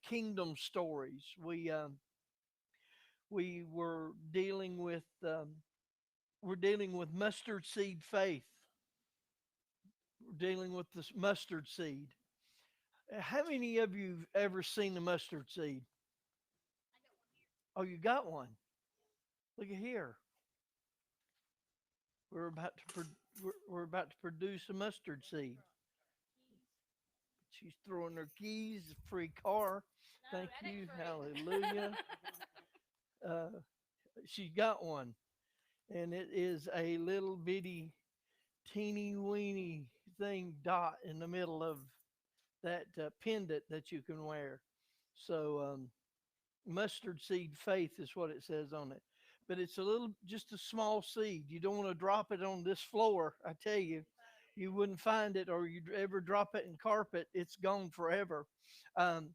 kingdom stories. We were dealing with mustard seed faith. We're dealing with this mustard seed. How many of you have ever seen a mustard seed? Oh, you got one. Look at here. We're about to we're about to produce a mustard seed. She's throwing her keys, free car. Thank you. Hallelujah. Uh, she got one, and it is a little bitty, teeny weeny thing dot in the middle of that pendant that you can wear. So, mustard seed faith is what it says on it. But it's just a small seed. You don't want to drop it on this floor. I tell you, you wouldn't find it, or you'd ever drop it in carpet, it's gone forever. Um,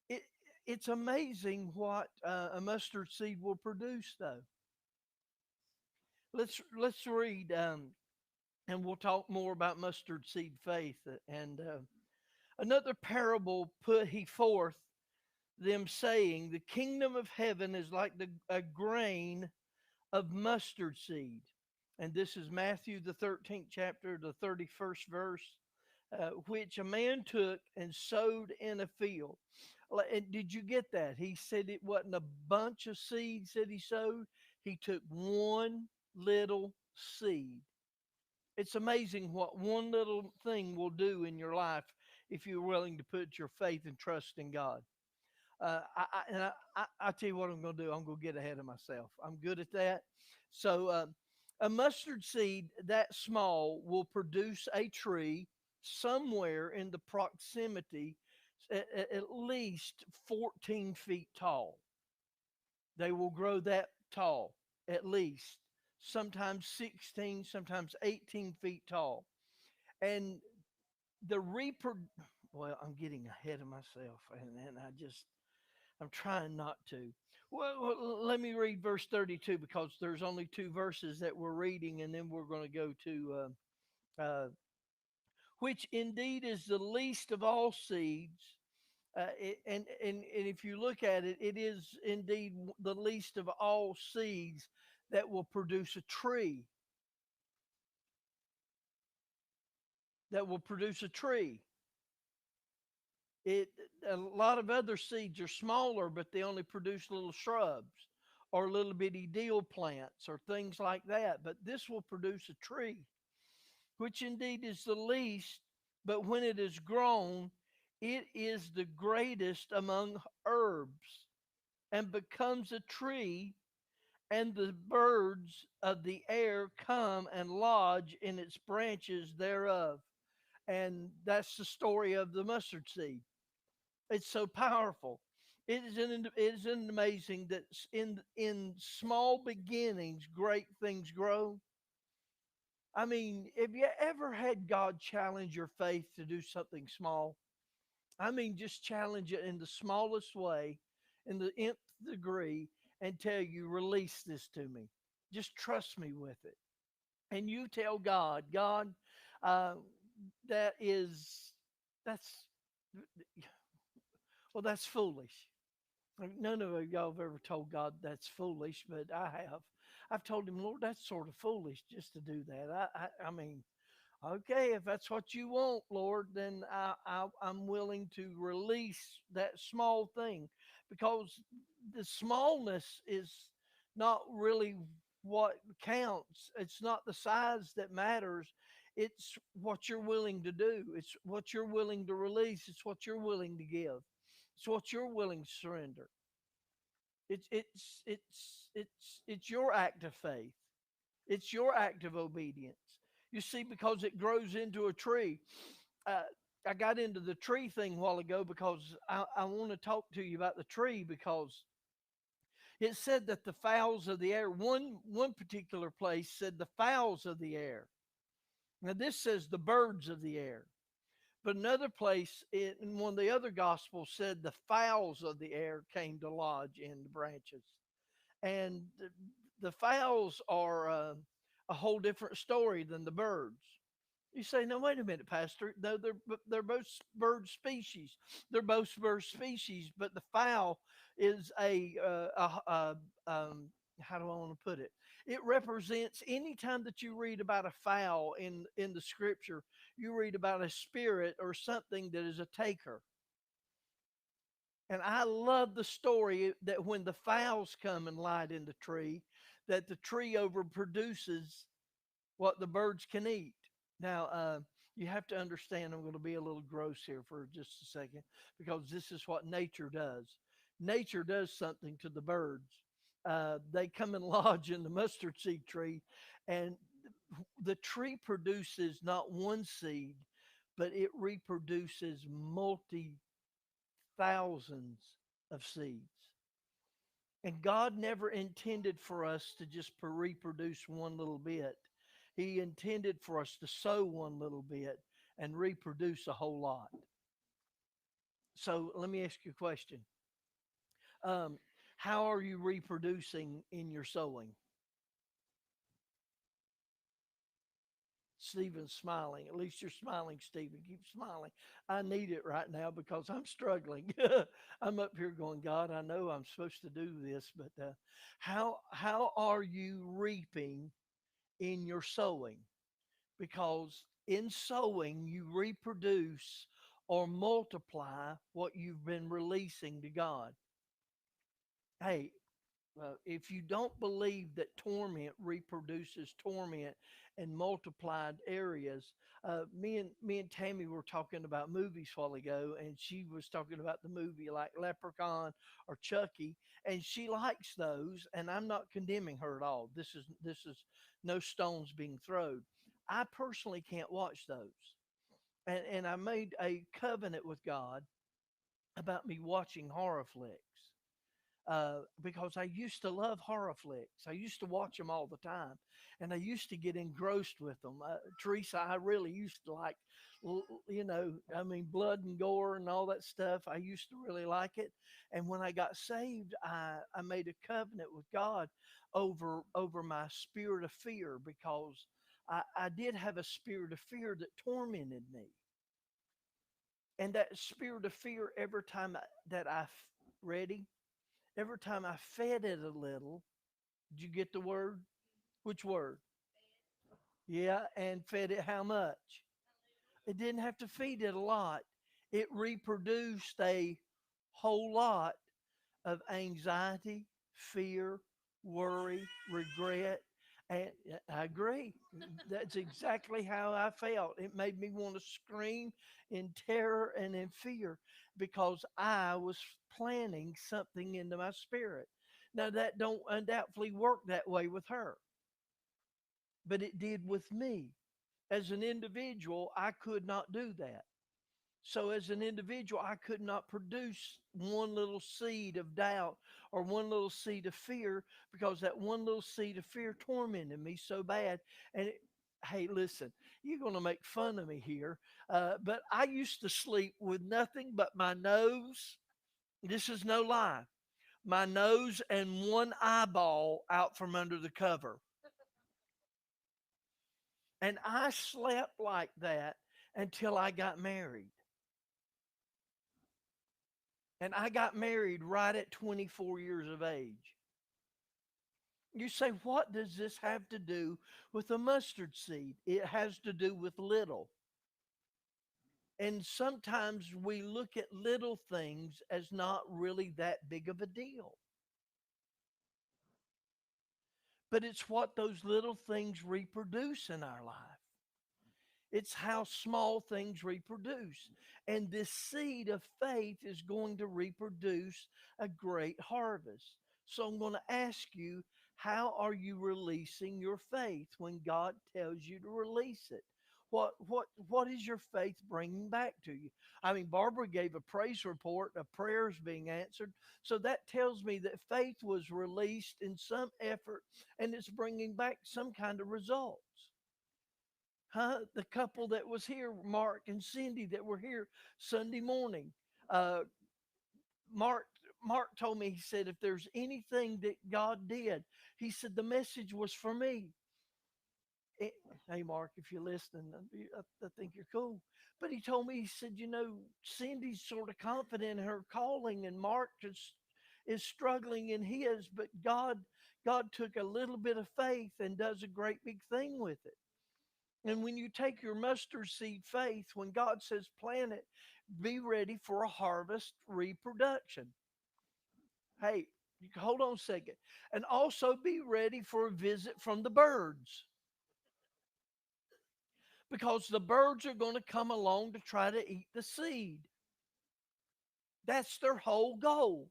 it, it's amazing what a mustard seed will produce, though. Let's read, and we'll talk more about mustard seed faith. And another parable put he forth them, saying, the kingdom of heaven is like a grain of mustard seed. And this is Matthew, the 13th chapter, the 31st verse, which a man took and sowed in a field. And did you get that? He said it wasn't a bunch of seeds that he sowed. He took one little seed. It's amazing what one little thing will do in your life if you're willing to put your faith and trust in God. I tell you what I'm going to do. I'm going to get ahead of myself. I'm good at that. So a mustard seed that small will produce a tree somewhere in the proximity at least 14 feet tall. They will grow that tall, at least, sometimes 16, sometimes 18 feet tall. And the well, I'm getting ahead of myself, and I'm trying not to. Let me read verse 32, because there's only two verses that we're reading, and then we're going to go to which indeed is the least of all seeds. And if you look at it, it is indeed the least of all seeds that will produce a tree. That will produce a tree. It A lot of other seeds are smaller, but they only produce little shrubs or little bitty deal plants or things like that. But this will produce a tree, which indeed is the least, but when it is grown, it is the greatest among herbs, and becomes a tree, and the birds of the air come and lodge in its branches thereof. And that's the story of the mustard seed. It's so powerful. Isn't it amazing that in small beginnings, great things grow? I mean, have you ever had God challenge your faith to do something small? I mean, just challenge it in the smallest way, in the nth degree, and tell you, release this to me. Just trust me with it. And you tell God, God, uh, that is, that's, well, that's foolish. None of y'all have ever told God that's foolish, but I have. I've told him, Lord, that's sort of foolish just to do that. I mean, okay, if that's what you want, Lord, then I'm willing to release that small thing, because the smallness is not really what counts. It's not the size that matters. It's what you're willing to do. It's what you're willing to release. It's what you're willing to give. It's what you're willing to surrender. It's your act of faith. It's your act of obedience. You see, because it grows into a tree. Uh, I got into the tree thing a while ago because I want to talk to you about the tree, because it said that the fowls of the air, one particular place said the fowls of the air. Now this says the birds of the air. But another place in one of the other gospels said the fowls of the air came to lodge in the branches. And the fowls are a whole different story than the birds. You say, no, wait a minute, Pastor. No, they're both bird species. They're both bird species, but the fowl is how do I want to put it? It represents any time that you read about a fowl in the scripture, you read about a spirit or something that is a taker. And I love the story that when the fowls come and light in the tree, that the tree overproduces what the birds can eat. Now, you have to understand, I'm going to be a little gross here for just a second because this is what nature does. Nature does something to the birds. They come and lodge in the mustard seed tree, and the tree produces not one seed, but it reproduces multi thousands of seeds. And God never intended for us to just reproduce one little bit. He intended for us to sow one little bit and reproduce a whole lot. So let me ask you a question. Um, how are you reproducing in your sowing? Stephen's smiling. At least you're smiling, Stephen. Keep smiling. I need it right now because I'm struggling. I'm up here going, God, I know I'm supposed to do this, but how are you reaping in your sowing? Because in sowing, you reproduce or multiply what you've been releasing to God. Hey, if you don't believe that torment reproduces torment in multiplied areas, me and Tammy were talking about movies a while ago, and she was talking about the movie like Leprechaun or Chucky, and she likes those, and I'm not condemning her at all. This is no stones being thrown. I personally can't watch those, and I made a covenant with God about me watching horror flicks because I used to love horror flicks. I used to watch them all the time, and I used to get engrossed with them. Teresa, I really used to like, I mean, blood and gore and all that stuff. I used to really like it. And when I got saved, I made a covenant with God over my spirit of fear because I did have a spirit of fear that tormented me. And that spirit of fear, every time that ready, every time I fed it a little, did you get the word? Which word? Yeah, and fed it how much? It didn't have to feed it a lot. It reproduced a whole lot of anxiety, fear, worry, regret. And I agree. That's exactly how I felt. It made me want to scream in terror and in fear because I was planning something into my spirit. Now that don't undoubtedly work that way with her, but it did with me. As an individual, I could not do that. So, as an individual, I could not produce one little seed of doubt or one little seed of fear because that one little seed of fear tormented me so bad. And hey, listen, you're going to make fun of me here, but I used to sleep with nothing but my nose. This is no lie. My nose and one eyeball out from under the cover. And I slept like that until I got married. And I got married right at 24 years of age. You say, what does this have to do with a mustard seed? It has to do with little. And sometimes we look at little things as not really that big of a deal. But it's what those little things reproduce in our life. It's how small things reproduce. And this seed of faith is going to reproduce a great harvest. So I'm going to ask you, how are you releasing your faith when God tells you to release it? What is your faith bringing back to you? I mean, Barbara gave a praise report of prayers being answered. So that tells me that faith was released in some effort and it's bringing back some kind of results. Huh? The couple that was here, Mark and Cindy, that were here Sunday morning. Uh, Mark Mark told me, he said, if there's anything that God did, he said the message was for me. eh, hey, Mark, if you're listening, I think you're cool. But he told me, he said, Cindy's sort of confident in her calling, and Mark is struggling in his, but God took a little bit of faith and does a great big thing with it. And when you take your mustard seed faith, when God says plant it, be ready for a harvest reproduction. Hey, hold on a second. And also be ready for a visit from the birds, because the birds are going to come along to try to eat the seed. That's their whole goal.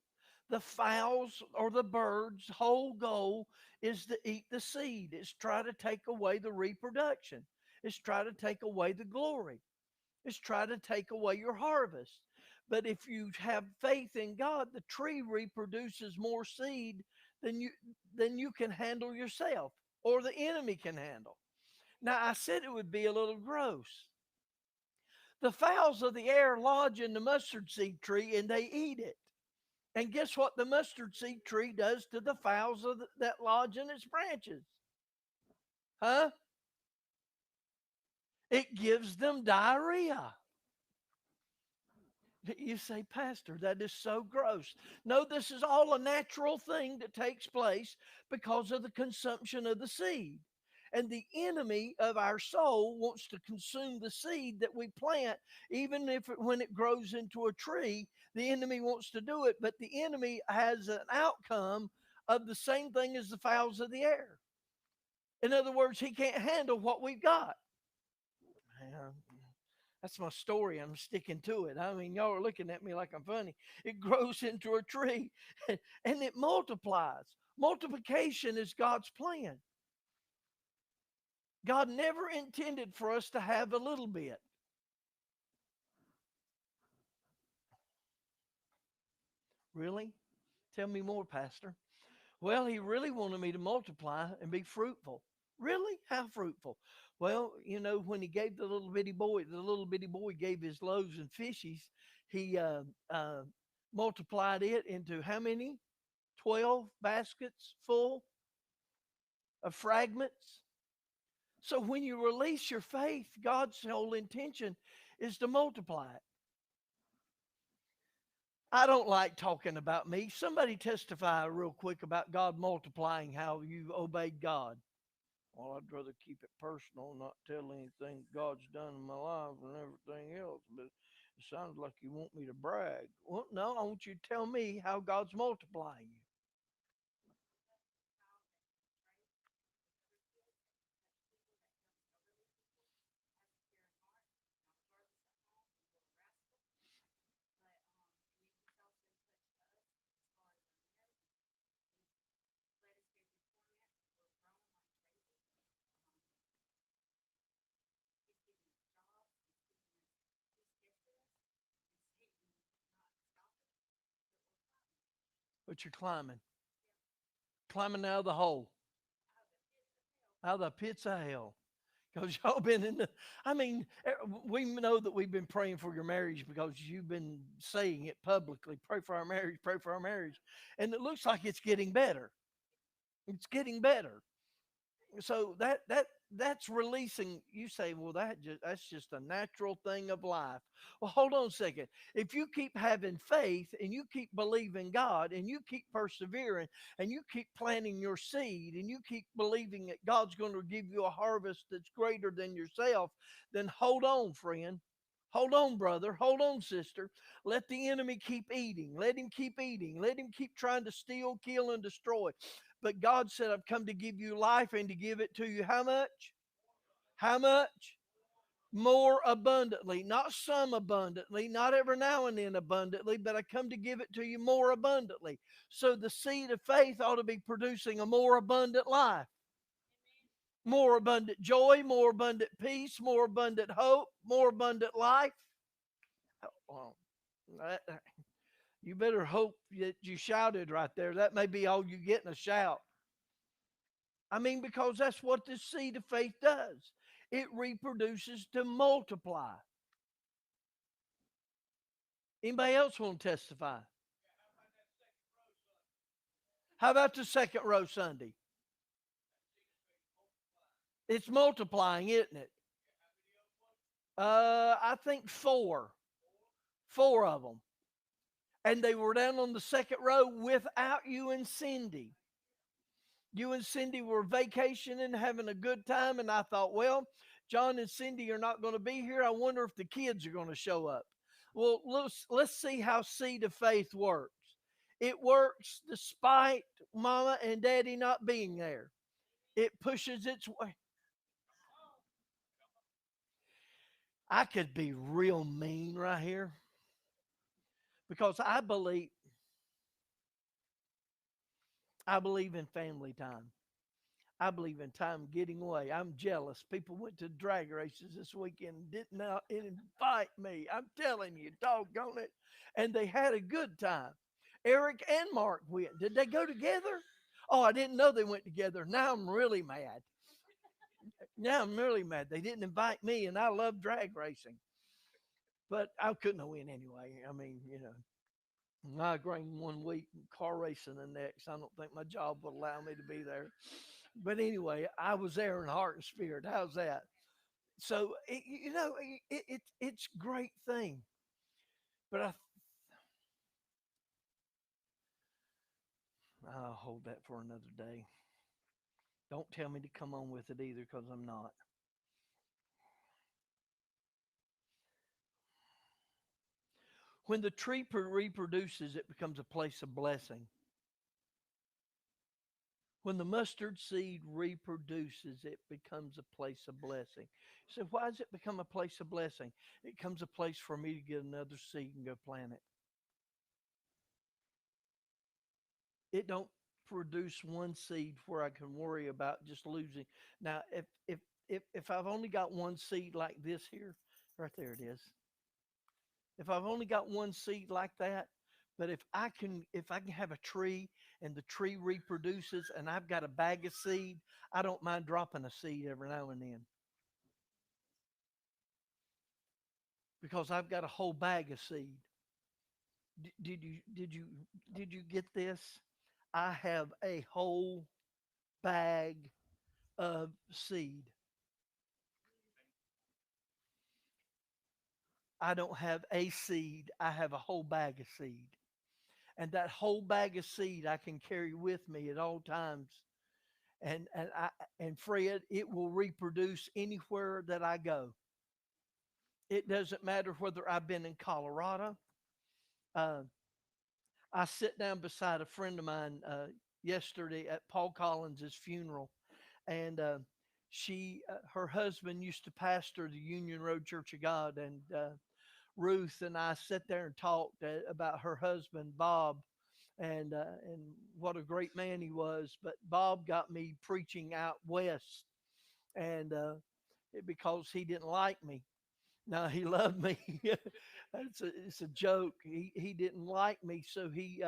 The fowls or the birds' whole goal is to eat the seed. It's try to take away the reproduction. It's try to take away the glory. It's try to take away your harvest. But if you have faith in God, the tree reproduces more seed than you can handle yourself, or the enemy can handle. Now, I said it would be a little gross. The fowls of the air lodge in the mustard seed tree and they eat it. And guess what the mustard seed tree does to the fowls that lodge in its branches? Huh? It gives them diarrhea. You say, Pastor, that is so gross. No, this is all a natural thing that takes place because of the consumption of the seed. And the enemy of our soul wants to consume the seed that we plant, even if when it grows into a tree, the enemy wants to do it. But the enemy has an outcome of the same thing as the fowls of the air. In other words, he can't handle what we've got. Man, that's my story. I'm sticking to it. I mean, y'all are looking at me like I'm funny. It grows into a tree and it multiplies. Multiplication is God's plan. God never intended for us to have a little bit. Really? Tell me more, Pastor. Well, he really wanted me to multiply and be fruitful. Really? How fruitful? Well, when he gave the little bitty boy gave his loaves and fishes, he multiplied it into how many? 12 baskets full of fragments. So when you release your faith, God's whole intention is to multiply it. I don't like talking about me. Somebody testify real quick about God multiplying how you obeyed God. Well, I'd rather keep it personal, not tell anything God's done in my life and everything else. But it sounds like you want me to brag. Well, no, I want you to tell me how God's multiplying you. But you're climbing out of the hole, out of the pits of hell. Because y'all been in the, I mean, we know that we've been praying for your marriage because you've been saying it publicly. Pray for our marriage, pray for our marriage. And it looks like it's getting better. It's getting better. So that's releasing. You say, well, that's just a natural thing of life. Well, hold on a second. If you keep having faith and you keep believing God and you keep persevering and you keep planting your seed and you keep believing that God's going to give you a harvest that's greater than yourself, then hold on, friend. Hold on, brother. Hold on, sister. Let the enemy keep eating. Let him keep eating. Let him keep trying to steal, kill, and destroy. But God said, I've come to give you life and to give it to you how much? How much? More abundantly. Not some abundantly, not every now and then abundantly, but I come to give it to you more abundantly. So the seed of faith ought to be producing a more abundant life. More abundant joy, more abundant peace, more abundant hope, more abundant life. Well, you better hope that you shouted right there. That may be all you get in a shout. I mean, because that's what this seed of faith does. It reproduces to multiply. Anybody else want to testify? How about the second row Sunday? It's multiplying, isn't it? I think four of them, and they were down on the second row without you and Cindy. You and Cindy were vacationing, having a good time, and I thought, well, John and Cindy are not going to be here. I wonder if the kids are going to show up. Well, let's see how seed of faith works. It works despite Mama and Daddy not being there. It pushes its way. I could be real mean right here because I believe in family time. I believe in time getting away. I'm jealous. People went to drag races this weekend and did not invite me. I'm telling you, doggone it. And they had a good time. Eric and Mark went. Did they go together? Oh, I didn't know they went together. Now I'm really mad. Now I'm really mad. They didn't invite me, and I love drag racing. But I couldn't have win anyway. I mean, migraine one week, car racing the next. I don't think my job would allow me to be there. But anyway, I was there in heart and spirit. How's that? So it's a great thing. But I'll hold that for another day. Don't tell me to come on with it either, because I'm not. When the tree reproduces, it becomes a place of blessing. When the mustard seed reproduces, it becomes a place of blessing. So why does it become a place of blessing? It becomes a place for me to get another seed and go plant it. It don't produce one seed where I can worry about just losing. Now, if I've only got one seed like this here, right there it is. If I've only got one seed like that, but if I can have a tree and the tree reproduces and I've got a bag of seed, I don't mind dropping a seed every now and then because I've got a whole bag of seed. Did you get this? I have a whole bag of seed. I don't have a seed. I have a whole bag of seed. And that whole bag of seed I can carry with me at all times. And Fred, it will reproduce anywhere that I go. It doesn't matter whether I've been in Colorado. Uh, I sit down beside a friend of mine yesterday at Paul Collins's funeral, and her husband used to pastor the Union Road Church of God, and Ruth and I sat there and talked about her husband Bob, and what a great man he was. But Bob got me preaching out west, and because he didn't like me. No, he loved me. It's a joke. He didn't like me, so he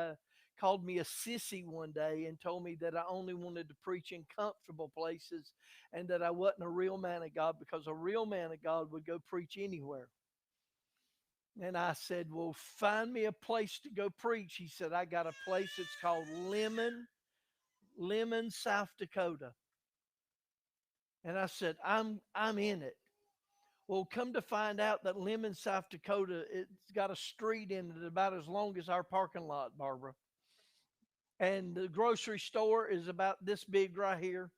called me a sissy one day and told me that I only wanted to preach in comfortable places, and that I wasn't a real man of God, because a real man of God would go preach anywhere. And I said, well, find me a place to go preach. He said, I got a place. It's called Lemon, South Dakota. And I said, I'm in it. Well, come to find out that Lemon, South Dakota, it's got a street in it about as long as our parking lot, Barbara. And the grocery store is about this big right here.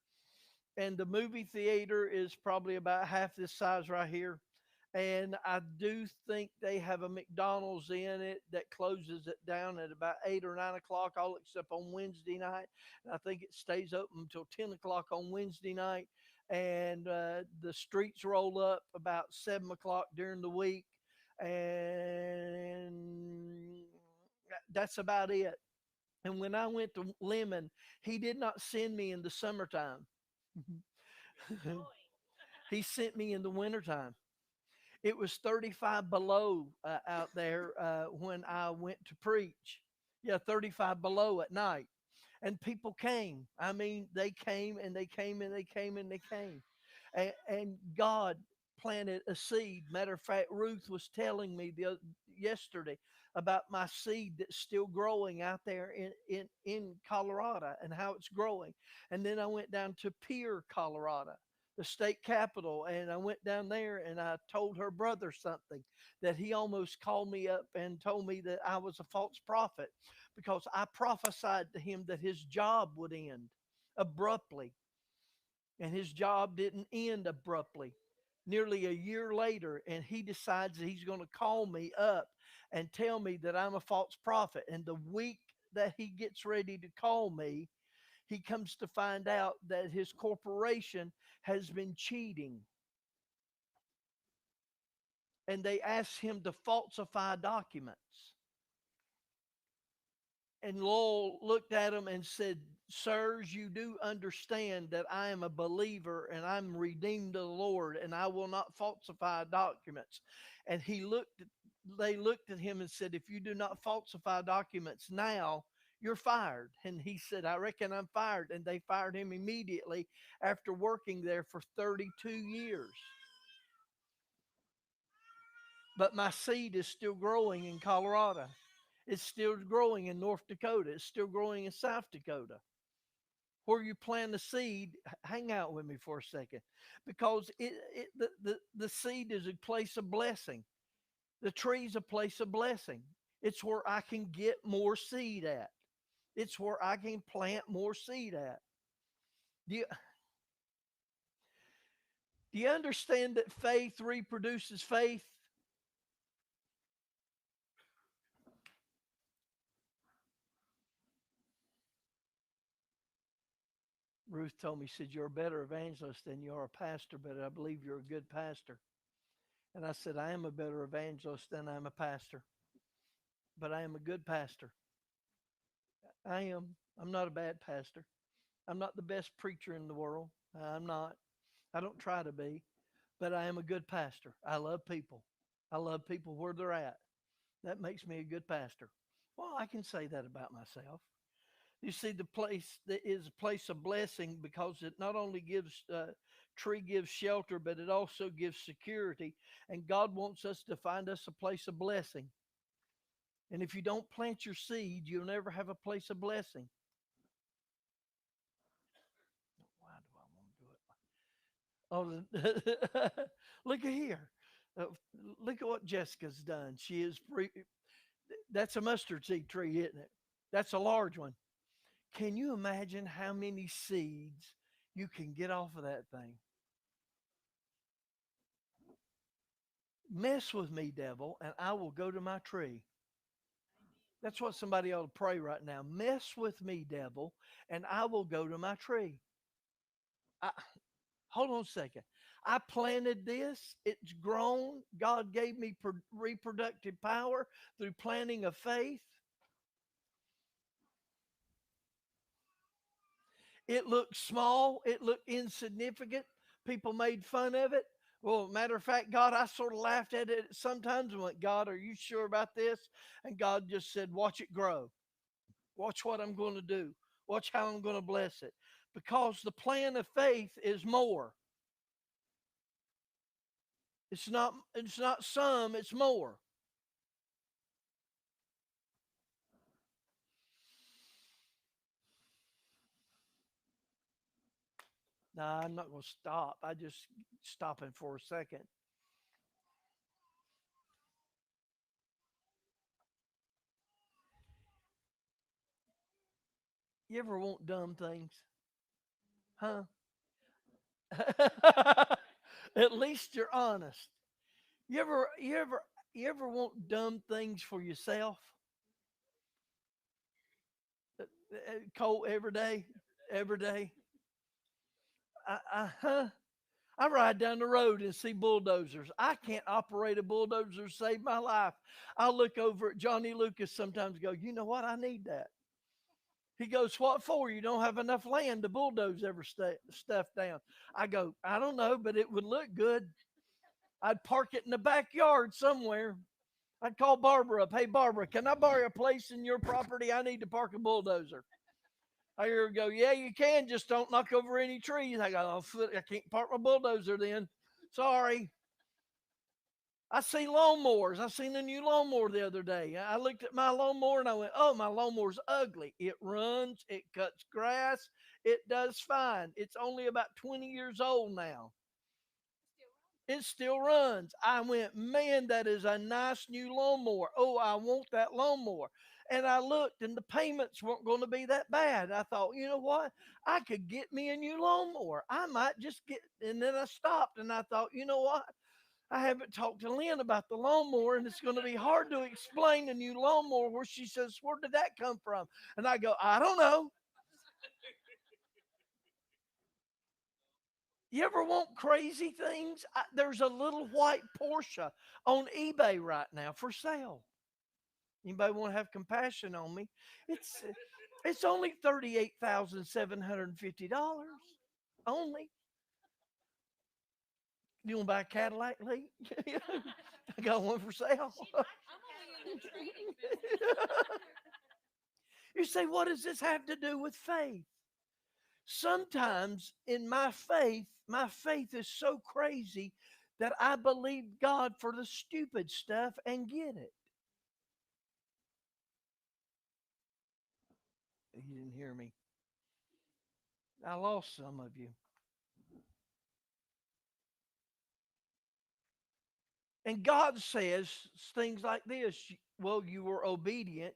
And the movie theater is probably about half this size right here. And I do think they have a McDonald's in it that closes it down at about 8 or 9 o'clock, all except on Wednesday night. And I think it stays open until 10 o'clock on Wednesday night. And the streets roll up about 7 o'clock during the week. And that's about it. And when I went to Lemon, he did not send me in the summertime. He sent me in the wintertime. It was 35 below out there when I went to preach. Yeah, 35 below at night. And people came. I mean, they came and they came and they came and they came. And God planted a seed. Matter of fact, Ruth was telling me yesterday about my seed that's still growing out there in Colorado and how it's growing. And then I went down to Pierre, Colorado. the state capitol, and I went down there and I told her brother something that he almost called me up and told me that I was a false prophet because I prophesied to him that his job would end abruptly, and his job didn't end abruptly. Nearly a year later, and he decides that he's going to call me up and tell me that I'm a false prophet. And the week that he gets ready to call me, he comes to find out that his corporation has been cheating. And they asked him to falsify documents. And Lowell looked at him and said, "Sirs, you do understand that I am a believer and I'm redeemed to the Lord, and I will not falsify documents." And they looked at him and said, "If you do not falsify documents now, you're fired." And he said, "I reckon I'm fired." And they fired him immediately after working there for 32 years. But my seed is still growing in Colorado. It's still growing in North Dakota. It's still growing in South Dakota. Where you plant a seed, hang out with me for a second, because the seed is a place of blessing. The tree is a place of blessing. It's where I can get more seed at. It's where I can plant more seed at. Do you, do you understand that faith reproduces faith? Ruth told me, she said, "You're a better evangelist than you are a pastor, but I believe you're a good pastor." And I said, "I am a better evangelist than I'm a pastor, but I am a good pastor. I am. I'm not a bad pastor. I'm not the best preacher in the world. I'm not. I don't try to be, but I am a good pastor. I love people. I love people where they're at. That makes me a good pastor." Well, I can say that about myself. You see, the place that is a place of blessing because it not only gives tree gives shelter, but it also gives security. And God wants us to find us a place of blessing. And if you don't plant your seed, you'll never have a place of blessing. Why do I want to do it? Oh, look at here. Uh, Look at what Jessica's done. That's a mustard seed tree, isn't it? That's a large one. Can you imagine how many seeds you can get off of that thing? Mess with me, devil, and I will go to my tree. That's what somebody ought to pray right now. Mess with me, devil, and I will go to my tree. I, hold on a second. I planted this. It's grown. God gave me reproductive power through planting of faith. It looked small. It looked insignificant. People made fun of it. Well, matter of fact, God, I sort of laughed at it sometimes and went, "God, are you sure about this?" And God just said, "Watch it grow. Watch what I'm going to do. Watch how I'm going to bless it." Because the plan of faith is more. It's not some, it's more. Nah, I'm not going to stop. I just stopping for a second. You ever want dumb things? Huh? At least you're honest. You ever you ever you ever want dumb things for yourself? Cold every day, every day. Huh? I ride down the road and see bulldozers. I can't operate a bulldozer to save my life. I look over at Johnny Lucas sometimes and go, "You know what? I need that." He goes, "What for? You don't have enough land to bulldoze every stuff down." I go, "I don't know, but it would look good. I'd park it in the backyard somewhere." I'd call Barbara up. "Hey, Barbara, can I borrow a place in your property? I need to park a bulldozer." I hear her go, "Yeah, you can. Just don't knock over any trees." I go, "Oh, I can't park my bulldozer then. Sorry." I see lawnmowers. I seen a new lawnmower the other day. I looked at my lawnmower and I went, oh, my lawnmower's ugly. It runs, it cuts grass, it does fine. It's only about 20 years old now. It still runs. I went, man, that is a nice new lawnmower. Oh, I want that lawnmower. And I looked, and the payments weren't going to be that bad. I thought, you know what? I could get me a new lawnmower. I might just get, and then I stopped and I thought, you know what? I haven't talked to Lynn about the lawnmower, and it's going to be hard to explain the new lawnmower where she says, where did that come from? And I go, I don't know. You ever want crazy things? There's a little white Porsche on eBay right now for sale. Anybody want to have compassion on me? It's it's only $38,750 only. You want to buy a Cadillac, Lee? I got one for sale. You say, what does this have to do with faith? Sometimes in my faith is so crazy that I believe God for the stupid stuff and get it. You didn't hear me. I lost some of you. And God says things like this. Well, you were obedient.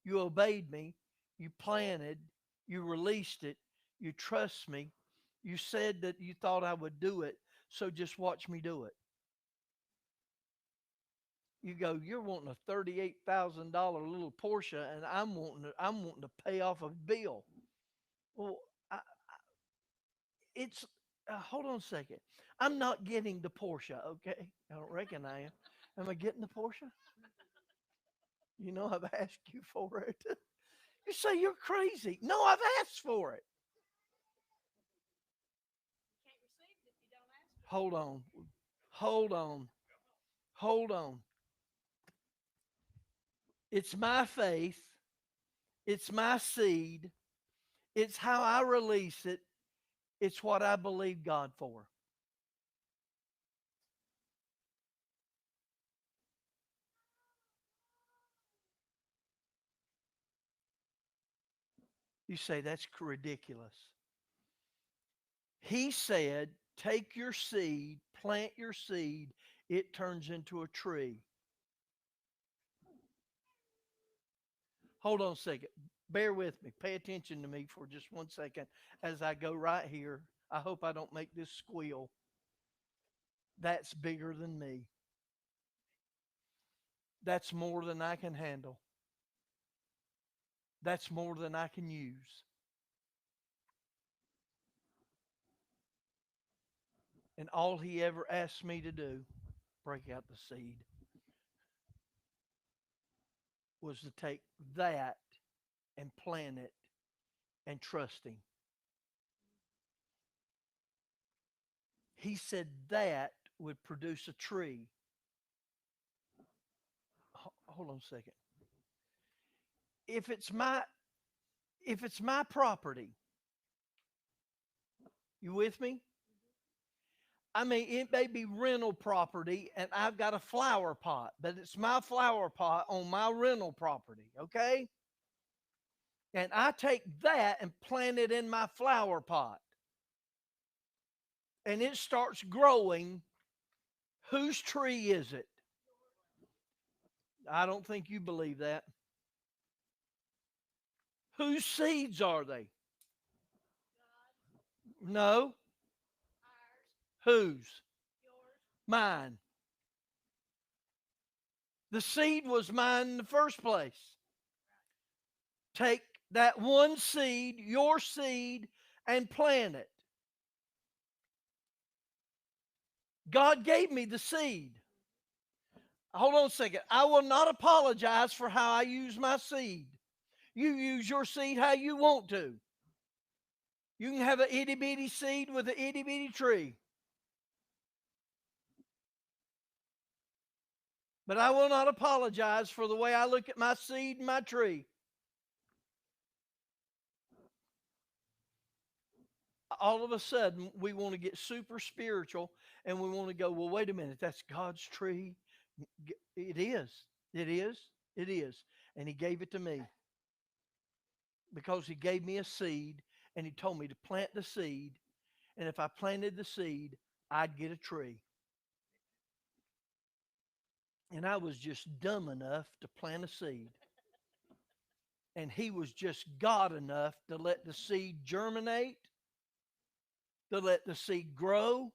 You obeyed me. You planted. You released it. You trust me. You said that you thought I would do it. So just watch me do it. You go, you're wanting a $38,000 little Porsche, and I'm wanting to pay off a bill. Well, I, it's hold on a second. I'm not getting the Porsche, okay? I don't reckon I am. Am I getting the Porsche? You know I've asked you for it. You say you're crazy. No, I've asked for it. Hold on. Hold on. Hold on. It's my faith. It's my seed. It's how I release it. It's what I believe God for. You say that's ridiculous. He said, take your seed, plant your seed, it turns into a tree. Hold on a second. Bear with me. Pay attention to me for just 1 second as I go right here. I hope I don't make this squeal. That's bigger than me. That's more than I can handle. That's more than I can use. And all he ever asked me to do, break out the seed, was to take that and plant it and trust him. He said that would produce a tree. Hold on a second. If it's my if it's my property, you with me? I mean, it may be rental property and I've got a flower pot, but it's my flower pot on my rental property, okay? And I take that and plant it in my flower pot and it starts growing. Whose tree is it? I don't think you believe that. Whose seeds are they? No. Whose? Mine. The seed was mine in the first place. Take that one seed, your seed, and plant it. God gave me the seed. Hold on a second. I will not apologize for how I use my seed. You use your seed how you want to. You can have an itty bitty seed with an itty bitty tree. But I will not apologize for the way I look at my seed and my tree. All of a sudden, we want to get super spiritual and we want to go, well, wait a minute, that's God's tree. It is. It is. It is. And he gave it to me because he gave me a seed and he told me to plant the seed. And if I planted the seed, I'd get a tree. And I was just dumb enough to plant a seed. And he was just God enough to let the seed germinate, to let the seed grow,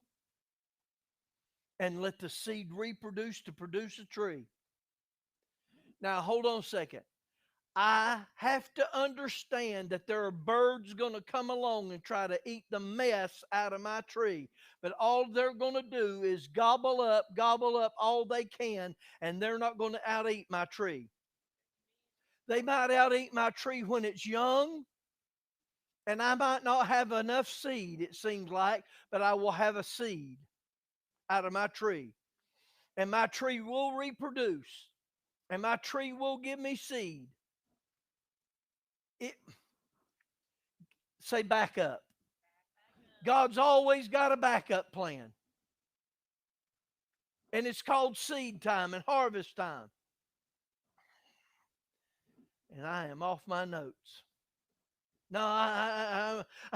and let the seed reproduce to produce a tree. Now, hold on a second. I have to understand that there are birds going to come along and try to eat the mess out of my tree. But all they're going to do is gobble up all they can, and they're not going to out eat my tree. They might out eat my tree when it's young, and I might not have enough seed, it seems like, but I will have a seed out of my tree. And my tree will reproduce, and my tree will give me seed. It say back up. God's always got a backup plan. And it's called seed time and harvest time. And I am off my notes. No,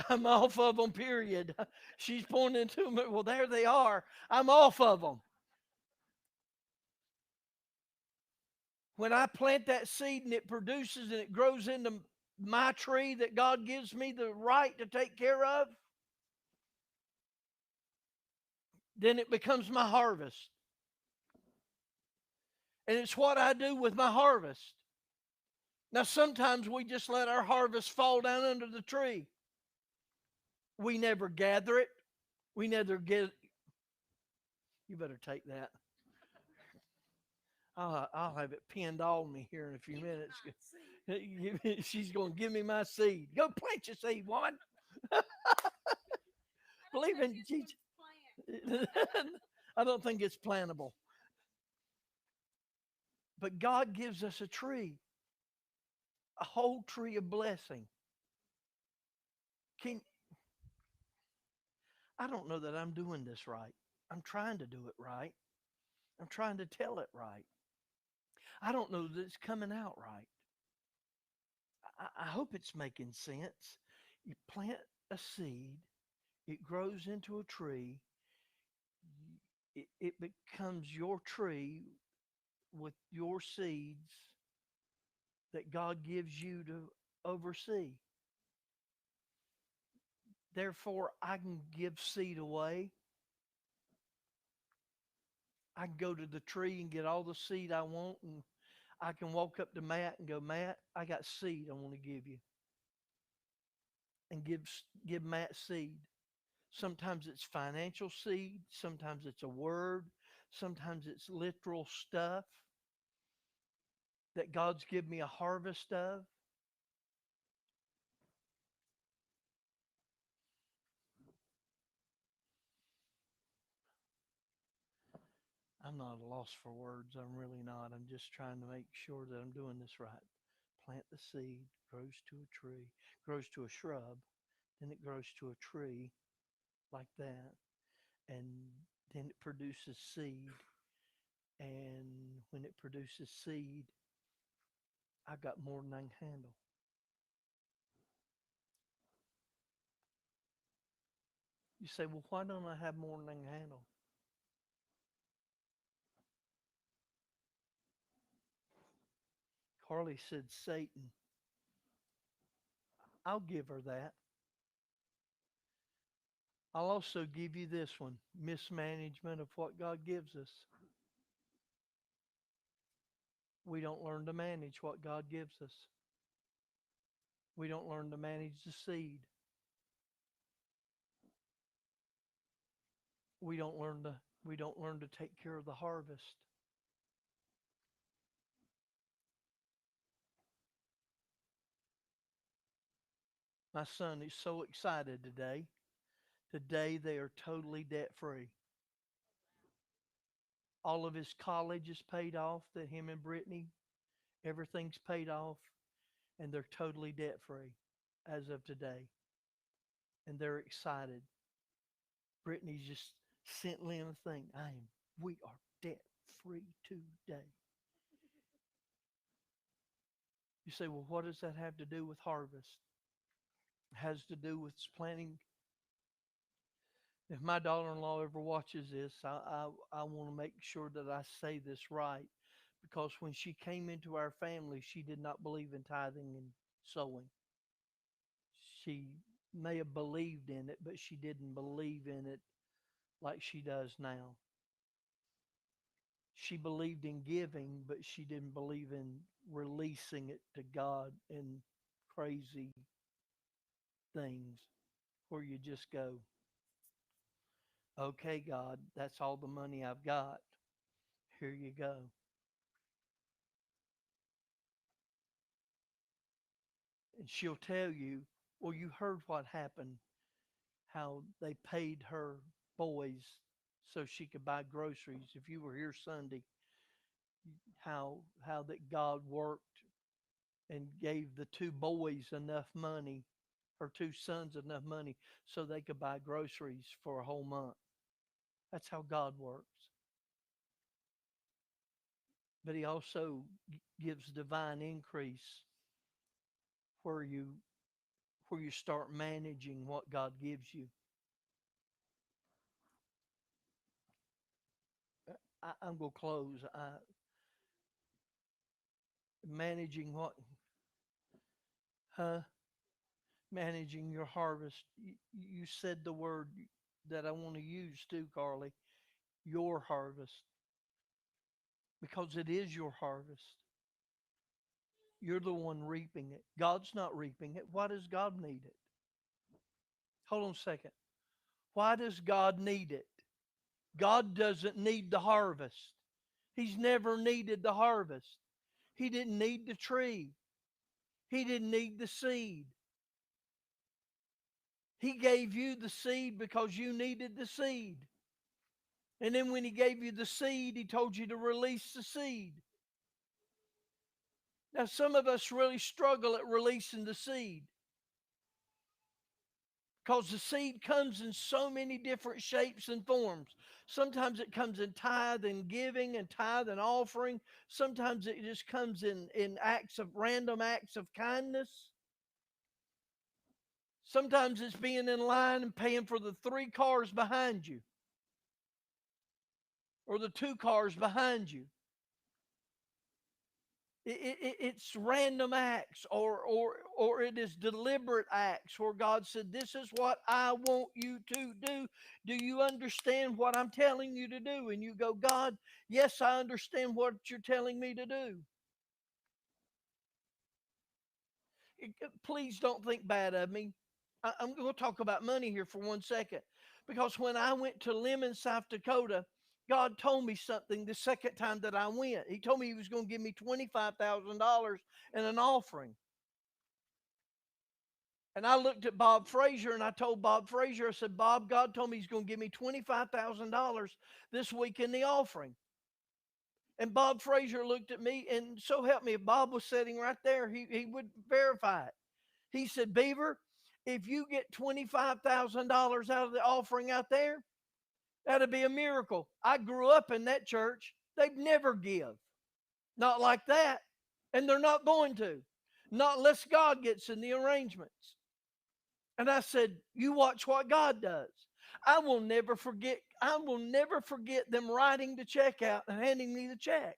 I'm off of them, period. She's pointing to me. Well, there they are. I'm off of them. When I plant that seed and it produces and it grows into my tree that God gives me the right to take care of, then it becomes my harvest. And it's what I do with my harvest. Now, sometimes we just let our harvest fall down under the tree. We never gather it. We never get. You better take that. I'll have it pinned on me here in a few minutes. She's going to give me my seed. Go plant your seed, woman. Believe in Jesus. I don't think it's plantable. But God gives us a tree, a whole tree of blessing. Can I don't know that I'm doing this right. I'm trying to do it right. I'm trying to tell it right. I don't know that it's coming out right. I hope it's making sense. You plant a seed, it grows into a tree, it becomes your tree with your seeds that God gives you to oversee. Therefore, I can give seed away. I can go to the tree and get all the seed I want, and I can walk up to Matt and go, Matt, I got seed I want to give you, and give Matt seed. Sometimes it's financial seed, sometimes it's a word, sometimes it's literal stuff that God's given me a harvest of. I'm not at a loss for words. I'm really not. I'm just trying to make sure that I'm doing this right. Plant the seed, grows to a tree, grows to a shrub, then it grows to a tree like that, and then it produces seed. And when it produces seed, I've got more than I can handle. You say, well, why don't I have more than I can handle? Carly said, Satan. I'll give her that. I'll also give you this one, mismanagement of what God gives us. We don't learn to manage what God gives us. We don't learn to manage the seed. We don't learn to we don't learn to take care of the harvest. My son is so excited today. Today they are totally debt free. All of his college is paid off, that him and Brittany, everything's paid off, and they're totally debt free as of today. And they're excited. Brittany's just sent Lynn a thing. We are debt free today. You say, well, what does that have to do with harvest? It has to do with planting. If my daughter-in-law ever watches this, I want to make sure that I say this right, because when she came into our family, she did not believe in tithing and sowing. She may have believed in it, but she didn't believe in it like she does now. She believed in giving, but she didn't believe in releasing it to God in crazy things where you just go, okay, God, that's all the money I've got. Here you go. And she'll tell you, well, you heard what happened, how they paid her boys so she could buy groceries. If you were here Sunday, how that God worked and gave the two boys enough money, her two sons enough money, so they could buy groceries for a whole month. That's how God works. But He also gives divine increase where you start managing what God gives you. I'm gonna close. Managing what? Huh? Managing your harvest. You said the word that I want to use too, Carly. Your harvest, because it is your harvest. You're the one reaping it. God's not reaping it. Why does God need it? Hold on a second. Why does God need it? God doesn't need the harvest. He's never needed the harvest. He didn't need the tree. He didn't need the seed. He gave you the seed because you needed the seed. And then when He gave you the seed, He told you to release the seed. Now, some of us really struggle at releasing the seed because the seed comes in so many different shapes and forms. Sometimes it comes in tithe and giving and tithe and offering. Sometimes it just comes in random acts of kindness. Sometimes it's being in line and paying for the 3 cars behind you or the 2 cars behind you. It's random acts or it is deliberate acts where God said, this is what I want you to do. Do you understand what I'm telling you to do? And you go, God, yes, I understand what you're telling me to do. Please don't think bad of me. I'm going to talk about money here for 1 second. Because when I went to Lemon, South Dakota, God told me something the second time that I went. He told me He was going to give me $25,000 in an offering. And I looked at Bob Frazier and I told Bob Frazier, I said, Bob, God told me He's going to give me $25,000 this week in the offering. And Bob Frazier looked at me, and so help me, if Bob was sitting right there, he would verify it. He said, Beaver, if you get $25,000 out of the offering out there, that'd be a miracle. I grew up in that church. They'd never give. Not like that. And they're not going to. Not unless God gets in the arrangements. And I said, you watch what God does. I will never forget them writing the check out and handing me the check.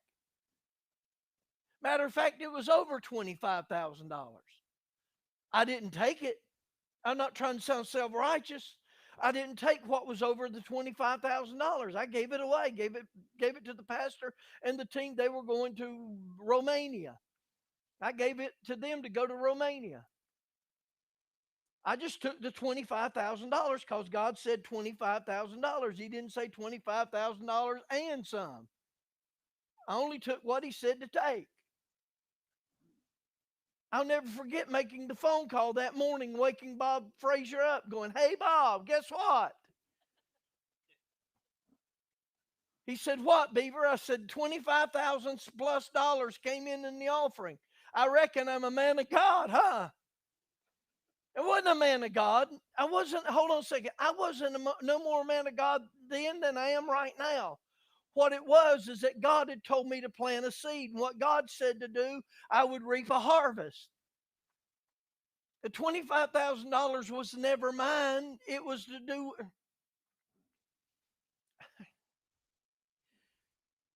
Matter of fact, it was over $25,000. I didn't take it. I'm not trying to sound self-righteous. I didn't take what was over the $25,000. I gave it away, gave it to the pastor and the team. They were going to Romania. I gave it to them to go to Romania. I just took the $25,000 because God said $25,000. He didn't say $25,000 and some. I only took what He said to take. I'll never forget making the phone call that morning, waking Bob Frazier up, going, hey, Bob, guess what? He said, what, Beaver? I said, 25,000 plus dollars came in the offering. I reckon I'm a man of God, huh? I wasn't a man of God. Hold on a second. I wasn't no more a man of God then than I am right now. what it was is that God had told me to plant a seed. And what God said to do, I would reap a harvest. The $25,000 was never mine. It was to do.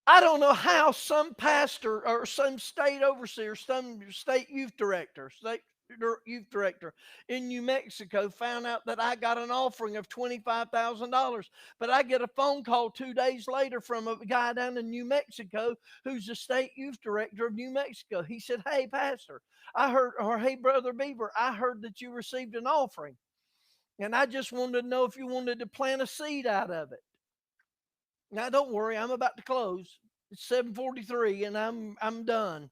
I don't know how some pastor or some state overseer, some state youth director in New Mexico found out that I got an offering of $25,000. But I get a phone call 2 days later from a guy down in New Mexico who's the state youth director of New Mexico. He said, "Hey, Pastor, I heard, or hey, Brother Beaver, I heard that you received an offering. And I just wanted to know if you wanted to plant a seed out of it." Now, don't worry, I'm about to close. It's 7:43 and I'm done.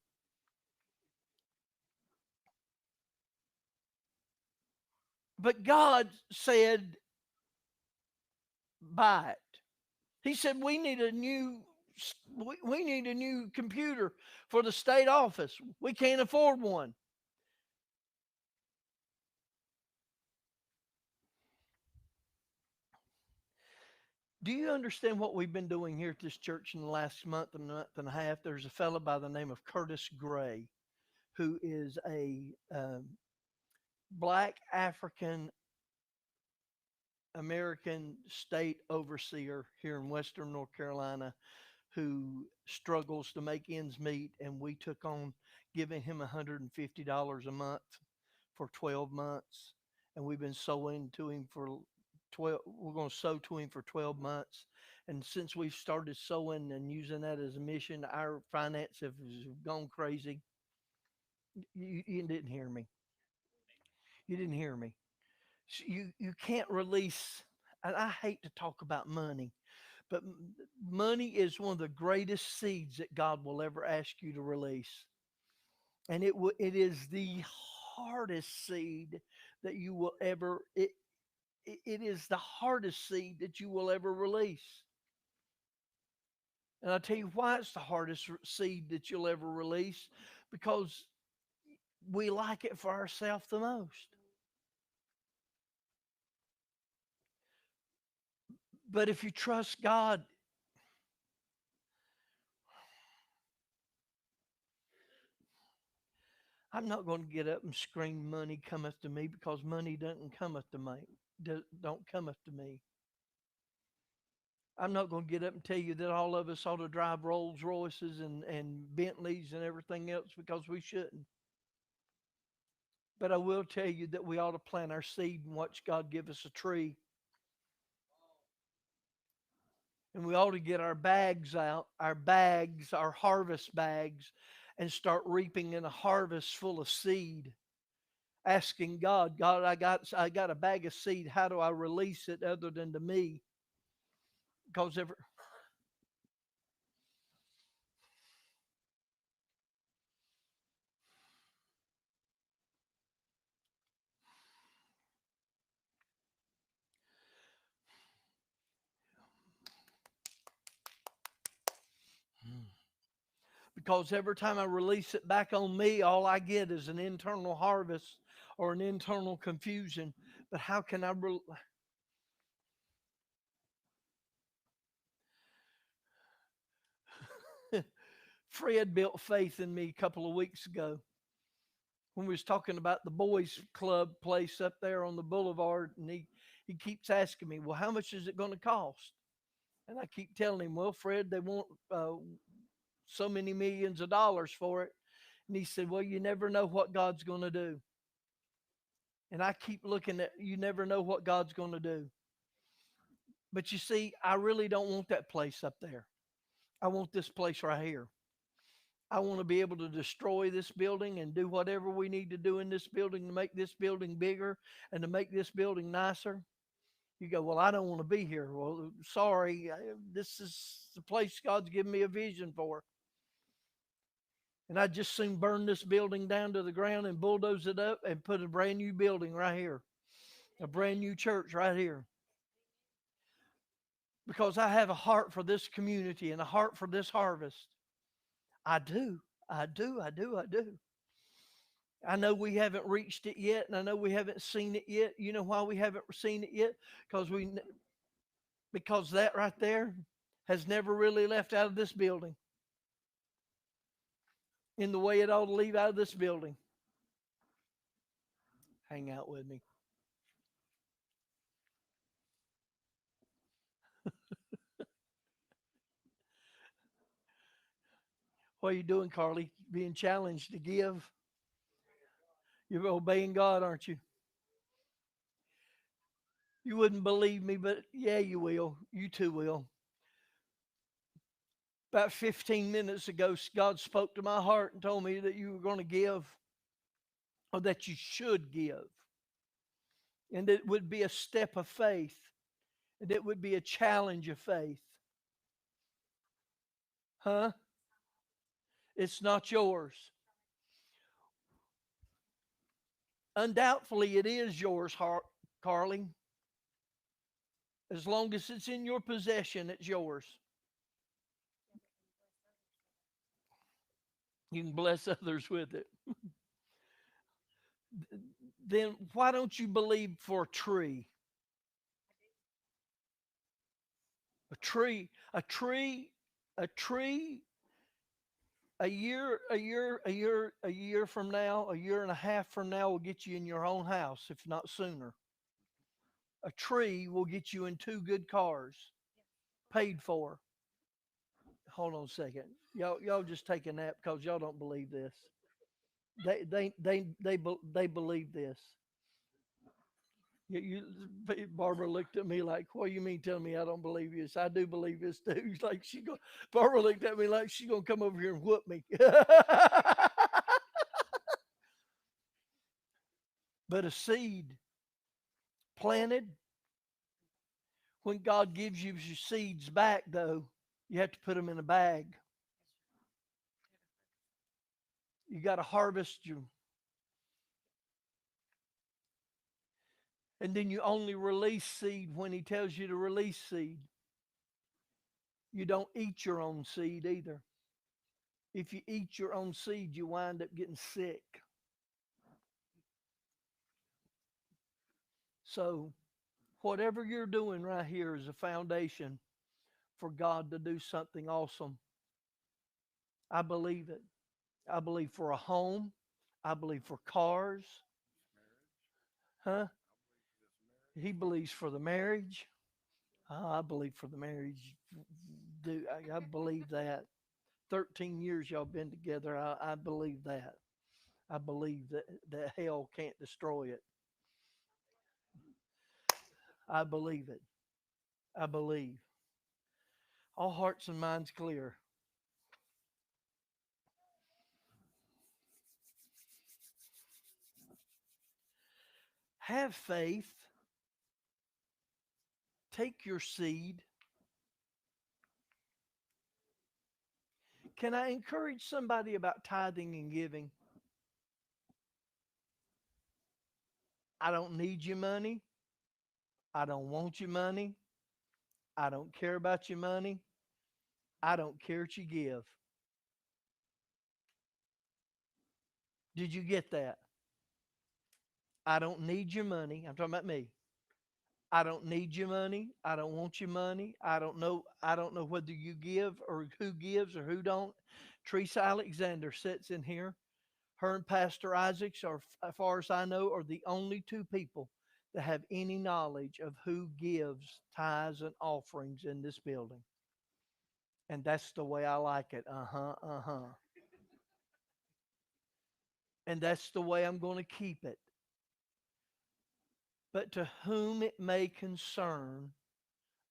But God said, "Buy it." He said, we need a new computer for the state office. We can't afford one. Do you understand what we've been doing here at this church in the last month and a half? There's a fellow by the name of Curtis Gray, who is a black African American state overseer here in Western North Carolina, who struggles to make ends meet. And we took on giving him $150 a month for 12 months. And we've been sowing to him for 12, we're going to sow to him for 12 months. And since we've started sowing and using that as a mission, our finances have gone crazy. You didn't hear me. You didn't hear me. You can't release, and I hate to talk about money, but money is one of the greatest seeds that God will ever ask you to release. And it is the hardest seed that you will ever it is the hardest seed that you will ever release. And I'll tell you why it's the hardest seed that you'll ever release, because we like it for ourselves the most. But if you trust God, I'm not going to get up and scream, "Money cometh to me," because money doesn't cometh to me. Don't cometh to me. I'm not going to get up and tell you that all of us ought to drive Rolls Royces and Bentleys and everything else, because we shouldn't. But I will tell you that we ought to plant our seed and watch God give us a tree. And we ought to get our bags out, our bags, our harvest bags, and start reaping in a harvest full of seed. Asking God, "God, I got a bag of seed. How do I release it other than to me?" Because every time I release it back on me, all I get is an internal harvest or an internal confusion. But how can I? Fred built faith in me a couple of weeks ago when we was talking about the boys club place up there on the boulevard, and he keeps asking me, "Well, how much is it going to cost?" And I keep telling him, "Well, Fred, they want so many millions of dollars for it." And he said, "Well, you never know what God's going to do." And I keep looking at, you never know what God's going to do. But you see, I really don't want that place up there. I want this place right here. I want to be able to destroy this building and do whatever we need to do in this building to make this building bigger and to make this building nicer. You go, "Well, I don't want to be here." Well, sorry, this is the place God's given me a vision for. And I'd just soon burn this building down to the ground and bulldoze it up and put a brand new building right here, a brand new church right here. Because I have a heart for this community and a heart for this harvest. I do. I do. I do. I do. I know we haven't reached it yet, and I know we haven't seen it yet. You know why we haven't seen it yet? Because we because that right there has never really left out of this building in the way it ought to leave out of this building. Hang out with me. What are you doing, Carly? Being challenged to give. You're obeying God, aren't you? You wouldn't believe me, but yeah, you will. You too will. About 15 minutes ago, God spoke to my heart and told me that you were going to give, or that you should give. And it would be a step of faith. And it would be a challenge of faith. Huh? It's not yours. Undoubtedly, it is yours, Carly. As long as it's in your possession, it's yours. You can bless others with it. Then why don't you believe for a tree? A tree, a tree, a tree, a year from now, a year and a half from now will get you in your own house, if not sooner. A tree will get you in two good cars, paid for. Hold on a second. Y'all just take a nap because y'all don't believe this. They believe this. Barbara looked at me like, "What do you mean? Tell me I don't believe this? I do believe this too." Like Barbara looked at me like she's gonna come over here and whoop me. But a seed planted, when God gives you your seeds back, though, you have to put them in a bag. You got to harvest them, and then you only release seed when He tells you to release seed. You don't eat your own seed either. If you eat your own seed, you wind up getting sick. So, whatever you're doing right here is a foundation for God to do something awesome. I believe it. I believe for a home. I believe for cars. Huh? He believes for the marriage. I believe for the marriage. I believe that. 13 years y'all been together. I believe that. I believe that hell can't destroy it. I believe it. I believe. All hearts and minds clear. Have faith. Take your seed. Can I encourage somebody about tithing and giving? I don't need your money. I don't want your money. I don't care about your money. I don't care what you give. Did you get that? I don't need your money. I'm talking about me. I don't need your money. I don't want your money. I don't know whether you give or who gives or who don't. Teresa Alexander sits in here. Her and Pastor Isaacs are, as far as I know, are the only two people that have any knowledge of who gives tithes and offerings in this building. And that's the way I like it. Uh-huh, uh-huh. And that's the way I'm going to keep it. But to whom it may concern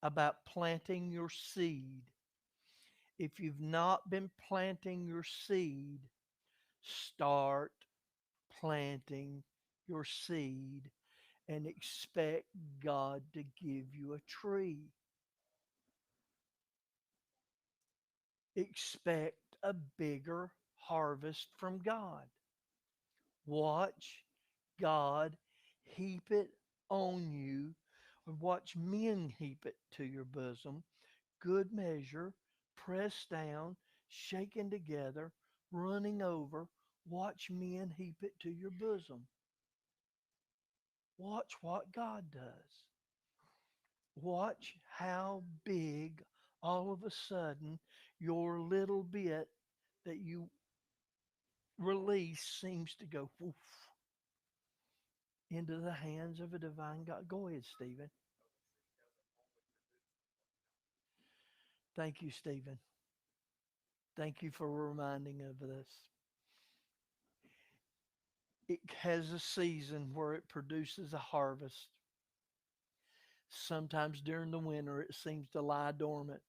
about planting your seed, if you've not been planting your seed, start planting your seed and expect God to give you a tree. Expect a bigger harvest from God. Watch God heap it on you, or watch men heap it to your bosom. Good measure, pressed down, shaken together, running over. Watch men heap it to your bosom. Watch what God does. Watch how big all of a sudden, your little bit that you release seems to go woof into the hands of a divine God. Go ahead, Stephen. Thank you, Stephen. Thank you for reminding of this. It has a season where it produces a harvest. Sometimes during the winter, it seems to lie dormant,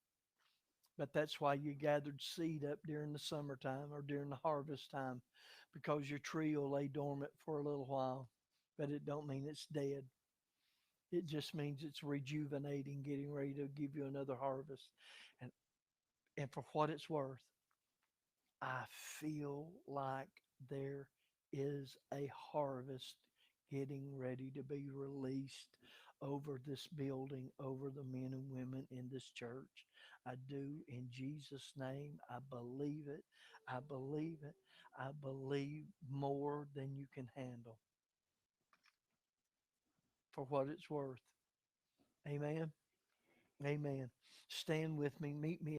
but that's why you gathered seed up during the summertime or during the harvest time, because your tree will lay dormant for a little while, but it don't mean it's dead. It just means it's rejuvenating, getting ready to give you another harvest. And and for what it's worth, I feel like there is a harvest getting ready to be released over this building, over the men and women in this church. I do in Jesus' name. I believe it. I believe it. I believe more than you can handle for what it's worth. Amen. Amen. Stand with me. Meet me